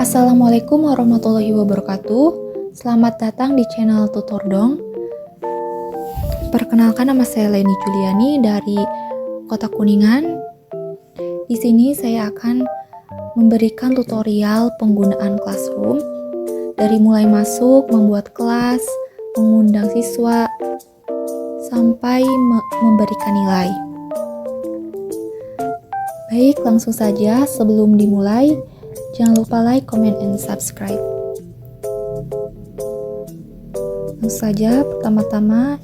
Assalamualaikum warahmatullahi wabarakatuh. Selamat datang di channel Tutor Dong. Perkenalkan, nama saya Leni Juliani dari Kota Kuningan. Di sini saya akan memberikan tutorial penggunaan Classroom dari mulai masuk, membuat kelas, mengundang siswa, sampai memberikan nilai. Baik, langsung saja. Sebelum dimulai, jangan lupa like, comment, and subscribe. Langsung saja, pertama-tama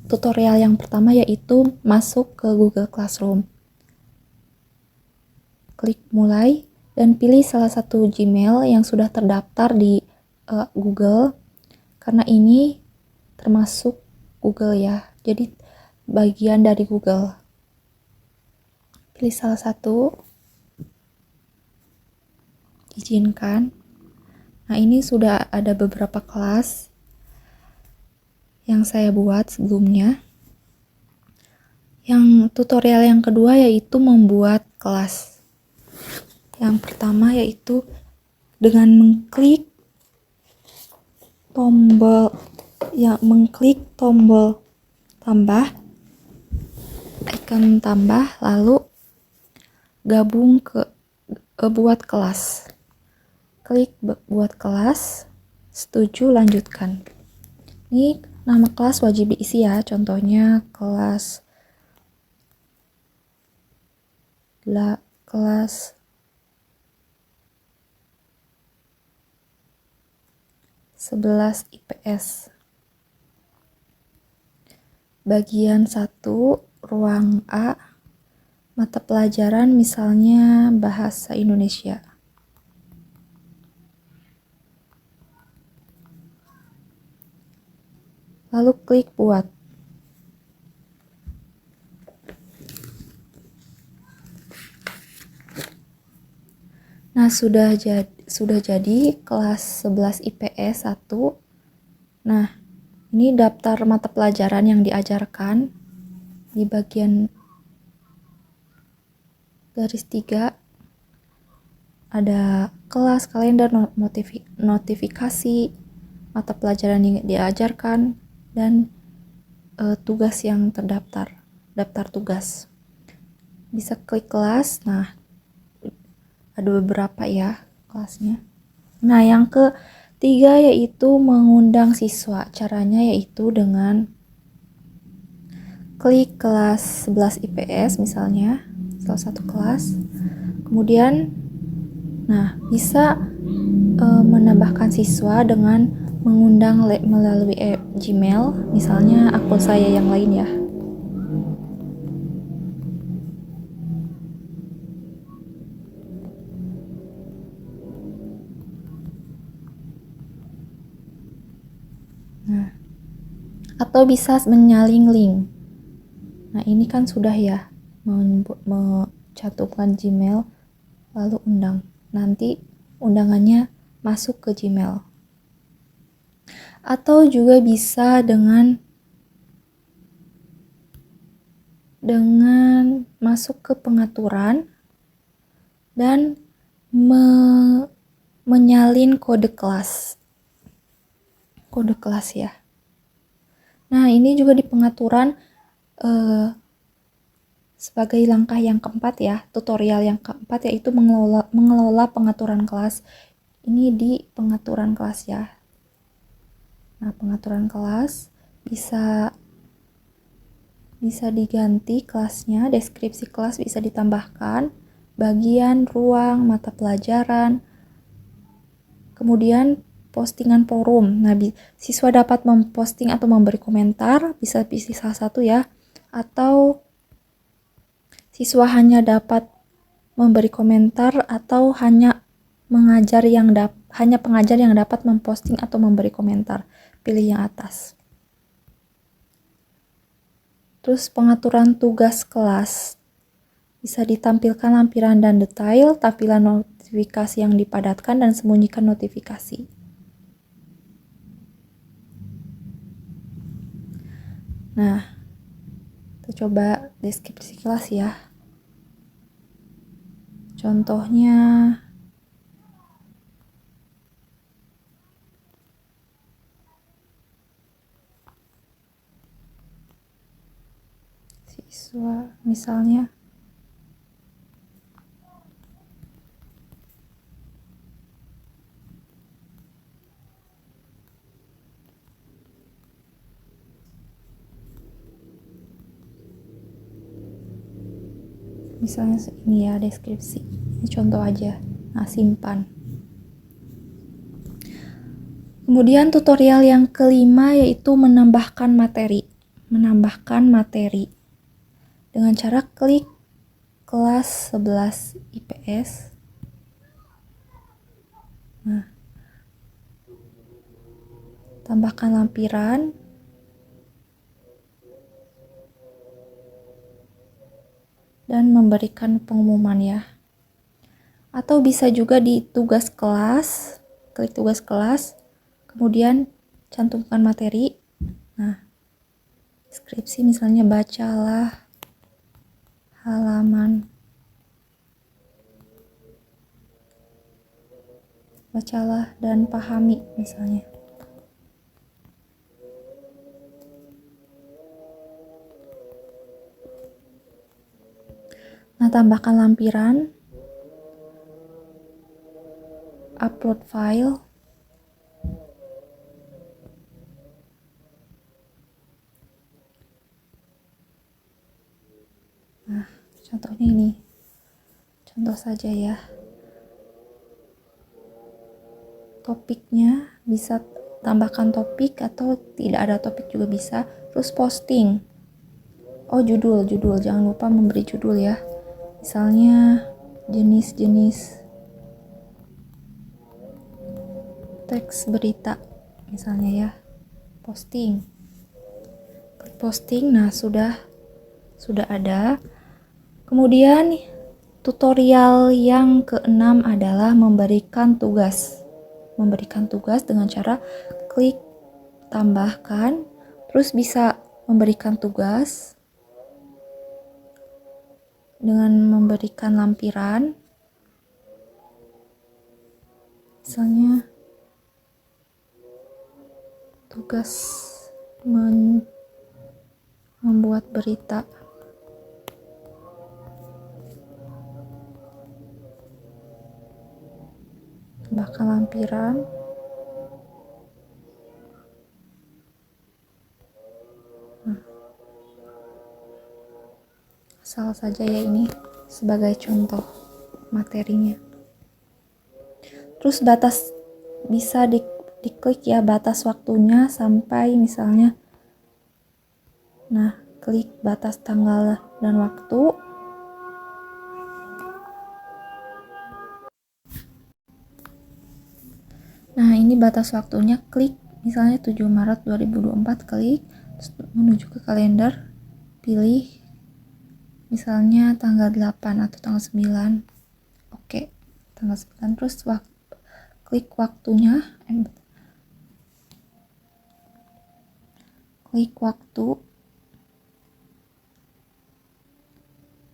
tutorial yang pertama yaitu masuk ke Google Classroom. Klik mulai dan pilih salah satu Gmail yang sudah terdaftar di Google, karena ini termasuk Google ya, jadi bagian dari Google. Pilih salah satu, izinkan. Nah, ini sudah ada beberapa kelas yang saya buat sebelumnya. Yang tutorial yang kedua yaitu membuat kelas. Yang pertama yaitu dengan mengklik tombol tambah, icon tambah, lalu gabung ke buat kelas. Klik buat kelas, setuju, lanjutkan. Ini nama kelas wajib diisi ya, contohnya kelas 11 IPS. Bagian 1, ruang A, mata pelajaran misalnya Bahasa Indonesia. Lalu klik buat. Nah, sudah jadi kelas 11 IPS 1. Nah, ini daftar mata pelajaran yang diajarkan. Di bagian garis 3 ada kelas, kalender, notifikasi, mata pelajaran yang diajarkan, dan tugas yang terdaftar, daftar tugas. Bisa klik kelas. Nah, ada beberapa ya kelasnya. Nah, yang ketiga yaitu mengundang siswa. Caranya yaitu dengan klik kelas 11 IPS misalnya, salah satu kelas. Kemudian bisa menambahkan siswa dengan mengundang melalui Gmail, misalnya akun saya yang lain ya. Nah, atau bisa menyalin link. Nah, ini kan sudah ya, mencantumkan Gmail lalu undang. Nanti undangannya masuk ke Gmail. Atau juga bisa dengan masuk ke pengaturan dan menyalin kode kelas ya. Nah, ini juga di pengaturan sebagai langkah yang keempat ya, tutorial yang keempat yaitu mengelola pengaturan kelas. Ini di pengaturan kelas ya. Nah, pengaturan kelas bisa diganti kelasnya, deskripsi kelas bisa ditambahkan, bagian, ruang, mata pelajaran, kemudian postingan forum. Nah, siswa dapat memposting atau memberi komentar, bisa pilih salah satu ya, atau siswa hanya dapat memberi komentar atau hanya pengajar yang dapat memposting atau memberi komentar. Pilih yang atas. Terus pengaturan tugas kelas. Bisa ditampilkan lampiran dan detail, tampilan notifikasi yang dipadatkan, dan sembunyikan notifikasi. Nah, kita coba deskripsi kelas ya. Contohnya siswa, misalnya ini ya deskripsi, ini contoh aja. Nah, simpan. Kemudian tutorial yang kelima yaitu menambahkan materi dengan cara klik kelas 11 IPS. Nah, tambahkan lampiran, dan memberikan pengumuman ya. Atau bisa juga di tugas kelas, klik tugas kelas, kemudian cantumkan materi. Nah, deskripsi misalnya bacalah dan pahami misalnya. Nah, tambahkan lampiran, upload file, nah contohnya ini, contoh saja ya. Topiknya bisa tambahkan topik atau tidak ada topik juga bisa. Terus posting. Oh, judul, jangan lupa memberi judul ya. Misalnya jenis-jenis teks berita misalnya ya. Posting. Klik posting. Nah, sudah ada. Kemudian tutorial yang keenam adalah memberikan tugas dengan cara klik tambahkan, terus bisa memberikan tugas dengan memberikan lampiran, misalnya tugas membuat berita. Tambahkan lampiran. Asal saja ya, ini sebagai contoh materinya. Terus batas bisa diklik ya, batas waktunya sampai misalnya. Nah, klik batas tanggal dan waktu. Nah, ini batas waktunya, klik misalnya 7 Maret 2024, klik, terus menuju ke kalender, pilih misalnya tanggal 8 atau tanggal 9. Oke, tanggal 9, terus klik waktunya, klik waktu,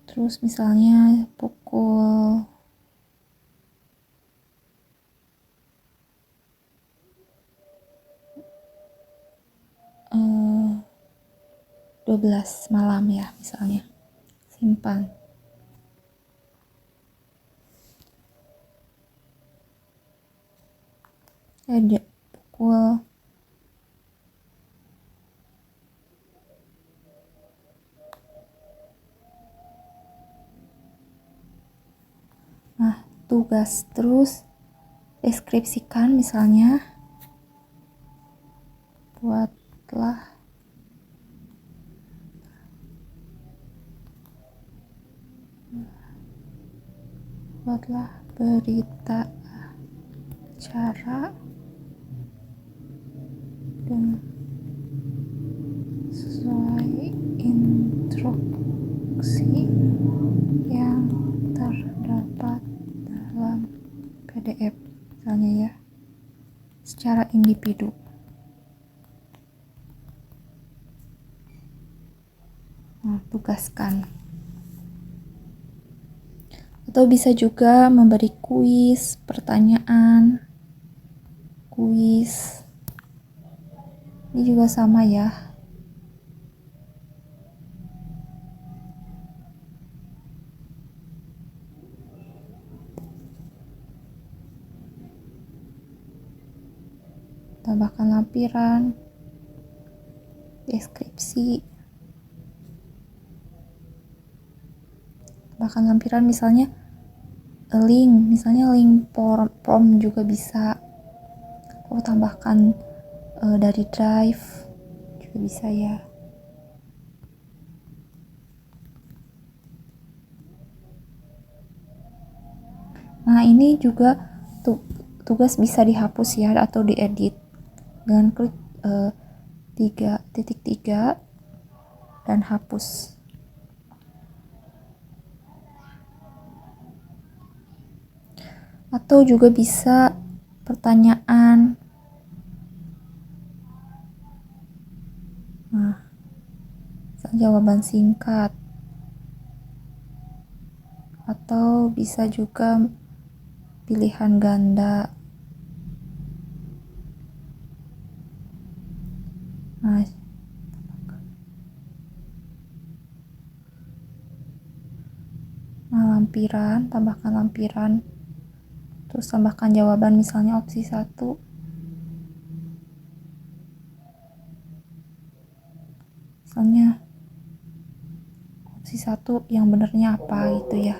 terus misalnya pukul 12 malam ya misalnya. Simpan. Pukul tugas, terus deskripsikan misalnya buatlah berita acara dengan sesuai instruksi yang terdapat dalam PDF misalnya ya, secara individu. Nah, tugaskan. Atau bisa juga memberi kuis, pertanyaan, kuis. Ini juga sama ya. tambahkan lampiran, deskripsi, tambahkan lampiran misalnya link form juga bisa, atau tambahkan dari drive juga bisa ya. Nah, ini juga tugas bisa dihapus ya atau diedit dengan klik 3.3 dan hapus. Atau juga bisa pertanyaan. Nah, jawaban singkat. Atau bisa juga pilihan ganda. Nah, tambahkan lampiran. Terus tambahkan jawaban, misalnya opsi 1. Misalnya opsi 1 yang benernya apa gitu ya.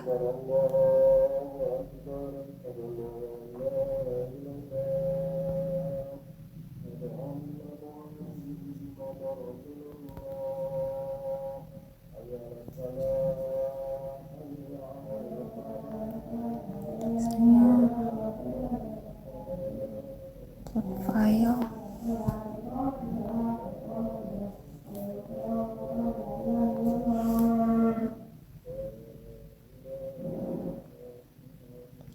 Upload file.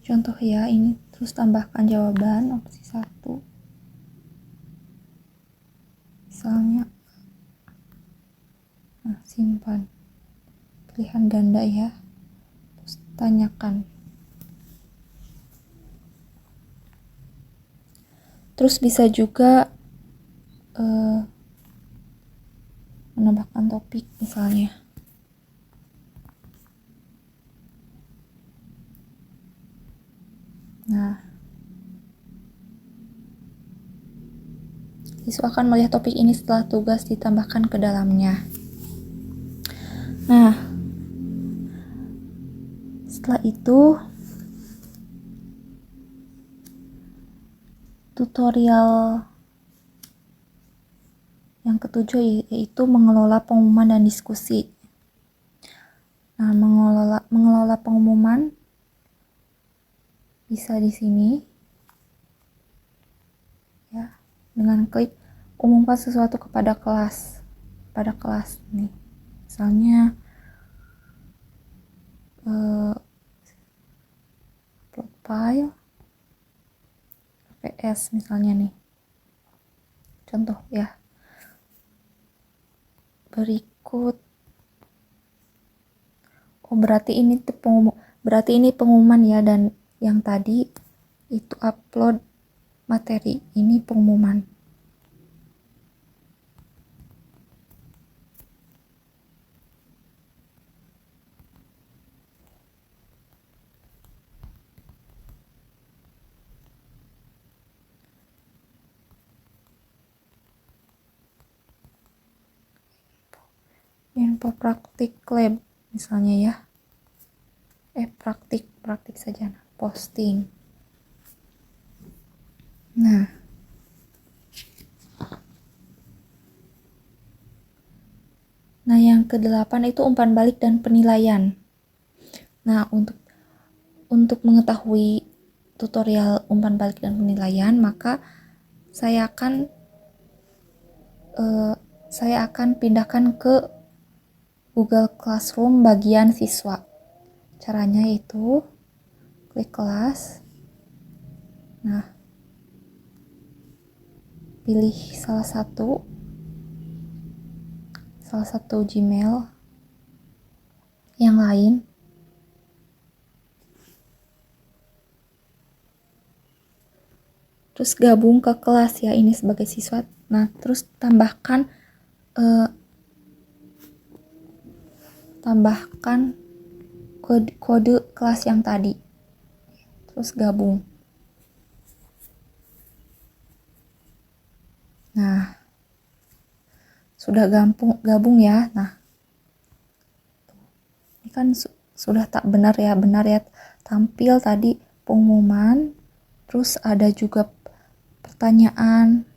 Contoh ya, ini terus tambahkan jawaban opsi 1. Misalnya simpan. Pilihan ganda ya. Terus tanyakan. Terus bisa juga menambahkan topik misalnya. Nah, siswa akan melihat topik ini setelah tugas ditambahkan ke dalamnya. Nah, setelah itu tutorial yang ketujuh yaitu mengelola pengumuman dan diskusi. Nah, mengelola pengumuman bisa di sini ya, dengan klik umumkan sesuatu kepada kelas nih. Misalnya upload file PS misalnya nih. Contoh ya. Berikut. Berarti ini pengumuman ya, dan yang tadi itu upload materi, ini pengumuman. Info praktik lab misalnya ya. Praktik saja. Posting. Nah, yang ke-8 itu umpan balik dan penilaian. Nah, untuk mengetahui tutorial umpan balik dan penilaian, maka saya akan pindahkan ke Google Classroom bagian siswa. Caranya itu klik kelas. Nah, pilih salah satu Gmail yang lain. Terus gabung ke kelas ya, ini sebagai siswa. Nah, terus tambahkan kode kelas yang tadi. Terus gabung. Nah, sudah gabung ya. Nah, ini kan sudah tak benar ya, tampil tadi pengumuman, terus ada juga pertanyaan,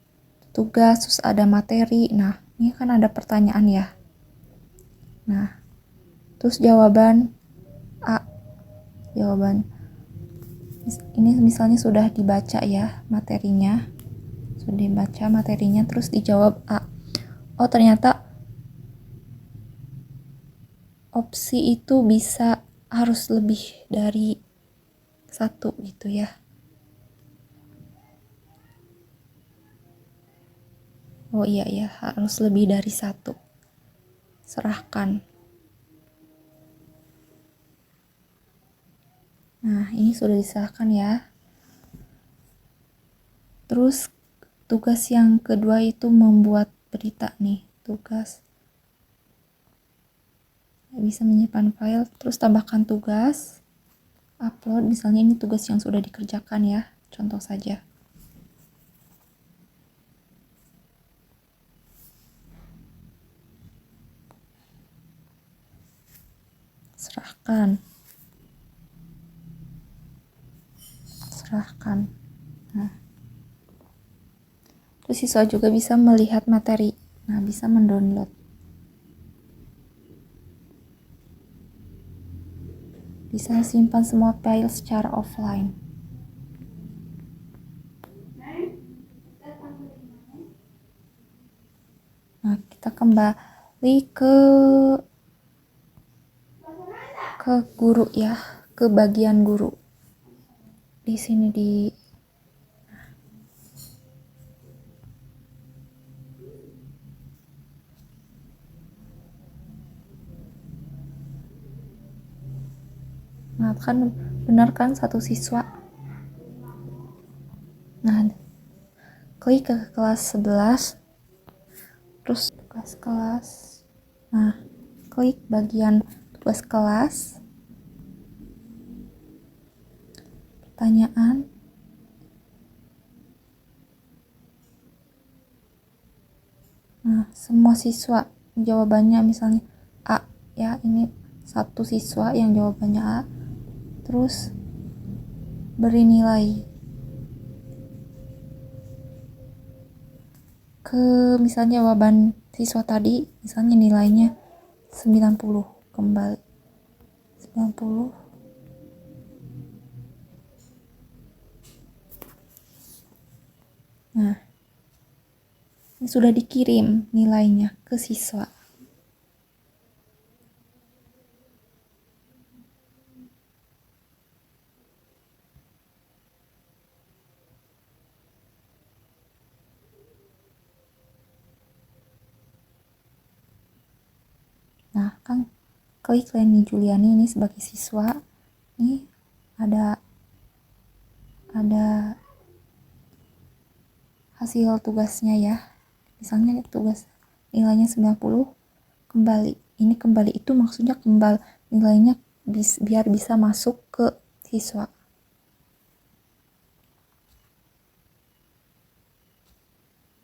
tugas, terus ada materi. Nah, ini kan ada pertanyaan ya. Nah, terus jawaban A. Jawaban ini misalnya sudah dibaca ya materinya. Sudah dibaca materinya terus dijawab A. Oh, ternyata opsi itu harus lebih dari satu gitu ya. Oh iya ya, harus lebih dari satu. Serahkan. Nah, ini sudah diserahkan ya. Terus tugas yang kedua itu membuat berita nih. Tugas. Bisa menyimpan file, terus tambahkan tugas. Upload, misalnya ini tugas yang sudah dikerjakan ya. Contoh saja. Serahkan. Nah, terus siswa juga bisa melihat materi. Nah, bisa mendownload. Bisa simpan semua file secara offline. Nah, kita kembali ke guru ya, ke bagian guru. Di sini Nah, kan benar kan satu siswa. Nah, klik ke kelas 11. Terus tugas kelas. Nah, klik bagian tugas kelas. Pertanyaan. Nah, semua siswa jawabannya misalnya A ya, ini satu siswa yang jawabannya A. Terus beri nilai ke misalnya jawaban siswa tadi, misalnya nilainya 90, kembali 90. Nah, ini sudah dikirim nilainya ke siswa. Nah, kan klik Leni Juliani ini sebagai siswa. Ini ada hasil tugasnya ya. Misalnya tugas nilainya 90, kembali. Ini kembali itu maksudnya kembali nilainya biar bisa masuk ke siswa.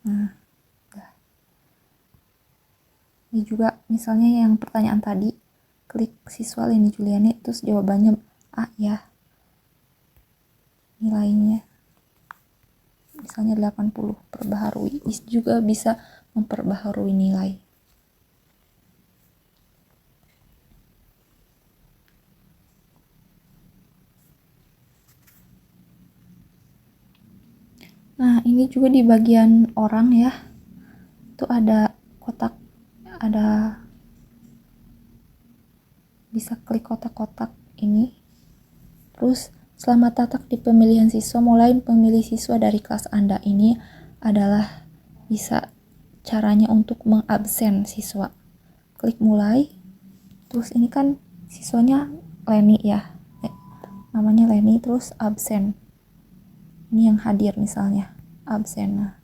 Nah, ini juga misalnya yang pertanyaan tadi, klik siswa Leni Juliani terus jawabannya A ya. Nilainya misalnya 80, perbaharui. Juga bisa memperbaharui nilai. Nah, ini juga di bagian orang ya. Itu ada kotak, bisa klik kotak-kotak ini. Terus selamat datang di pemilihan siswa, mulai pemilih siswa dari kelas Anda. Ini adalah bisa caranya untuk mengabsen siswa. Klik mulai. Terus ini kan siswanya Leni ya. Namanya Leni, terus absen. Ini yang hadir misalnya, absen. Nah,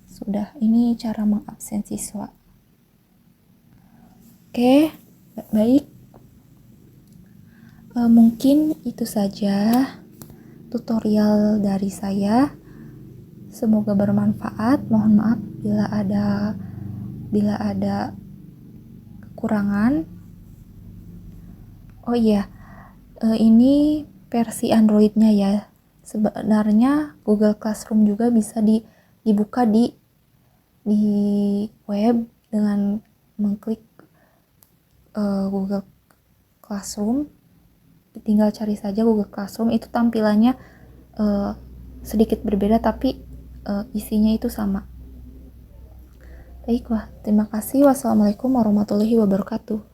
sudah, ini cara mengabsen siswa. Oke, baik. Mungkin itu saja tutorial dari saya. Semoga bermanfaat. Mohon maaf bila ada kekurangan. Oh iya, ini versi Android-nya ya. Sebenarnya Google Classroom juga bisa dibuka di web dengan mengklik Google Classroom. Tinggal cari saja Google Classroom, itu tampilannya sedikit berbeda tapi isinya itu sama. Baiklah, terima kasih. Wassalamualaikum warahmatullahi wabarakatuh.